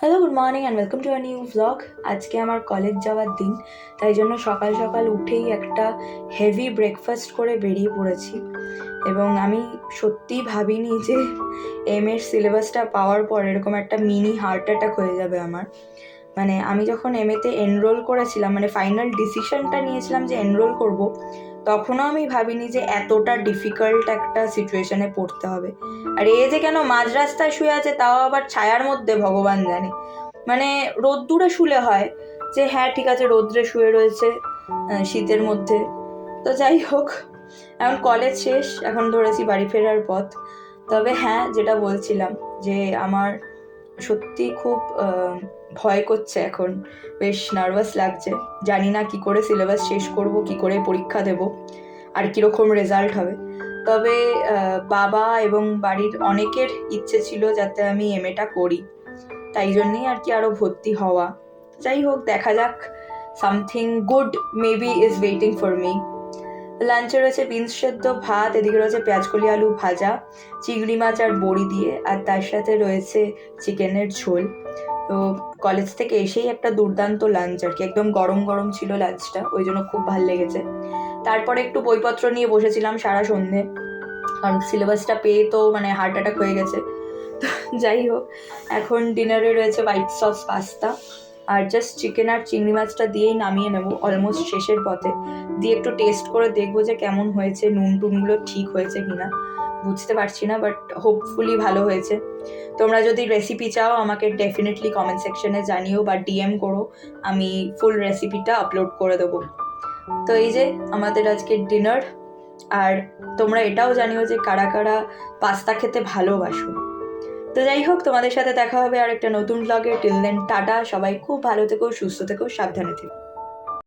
Hello, good morning and welcome to a new vlog. আজকে আমার college যাওয়ার দিন, তাই জন্য সকাল সকাল উঠেই একটা হেভি ব্রেকফাস্ট করে বেরিয়ে পড়েছি। এবং আমি সত্যিই ভাবিনি যে এর সিলেবাসটা পাওয়ার পর এরকম একটা মিনি হার্ট অ্যাটাক হয়ে যাবে আমার। মানে আমি যখন এতে এনরোল করেছিলাম, মানে ফাইনাল ডিসিশনটা নিয়েছিলাম যে এনরোল করব, তখনও আমি ভাবিনি যে এতটা ডিফিকাল্ট একটা সিচুয়েশনে পড়তে হবে। আর যে কেন মাঝ রাস্তায় শুয়ে আছে, তাও আবার ছায়ার মধ্যে, ভগবান জানে। মানে রোদ্দুরে শুলে হয় যে হ্যাঁ ঠিক আছে, রোদ্রে শুয়ে রয়েছে শীতের মধ্যে। তো যাই হোক, এখন কলেজ শেষ, এখন ধরেছি বাড়ি ফেরার পথ। তবে হ্যাঁ, যেটা বলছিলাম যে আমার সত্যি খুব ভয় করছে এখন, বেশ নার্ভাস লাগছে। জানি না কি করে সিলেবাস শেষ করব, কি করে পরীক্ষা দেব, আর কীরকম রেজাল্ট হবে। তবে বাবা এবং বাড়ির অনেকের ইচ্ছে ছিল যাতে আমি এমএটা করি, তাই জন্যই আর কি আরও ভর্তি হওয়া। যাই হোক, দেখা যাক, something good maybe is waiting for me. লাঞ্চে রয়েছে বিনস সেদ্ধ, ভাত, এদিকে রয়েছে পেঁয়াজকলি আলু ভাজা, চিংড়ি মাছ আর বড়ি দিয়ে, আর তার সাথে রয়েছে চিকেনের ঝোল। তো কলেজ থেকে এসেই একটা দুর্দান্ত লাঞ্চ আর কি, একদম গরম গরম ছিল লাঞ্চটা, ওই জন্য খুব ভালো লেগেছে। তারপরে একটু বইপত্র নিয়ে বসেছিলাম সারা সন্ধে, কারণ সিলেবাসটা পেয়ে তো মানে হার্ট অ্যাটাক হয়ে গেছে। যাই হোক, এখন ডিনারে রয়েছে হোয়াইট সস পাস্তা, আর জাস্ট চিকেন আর চিংড়ি মাছটা দিয়েই নামিয়ে নেব, অলমোস্ট শেষের পথে। দিয়ে একটু টেস্ট করে দেখবো যে কেমন হয়েছে, নুন টুনগুলো ঠিক হয়েছে কিনা বুঝতে পারছি না, বাট হোপফুলি ভালো হয়েছে। তোমরা যদি রেসিপি চাও আমাকে ডেফিনেটলি কমেন্ট সেকশনে জানিও বা ডিএম করো, আমি ফুল রেসিপিটা আপলোড করে দেবো। তো এই যে আমাদের আজকের ডিনার। আর তোমরা এটাও জানিও যে কারা কারা পাস্তা খেতে ভালোবাসো। তো যাই হোক, তোমাদের সাথে দেখা হবে আর একটা নতুন ব্লগে। টিল দেন টাটা, সবাই খুব ভালো থেকো, সুস্থ থেকো, সাবধানে থেকো।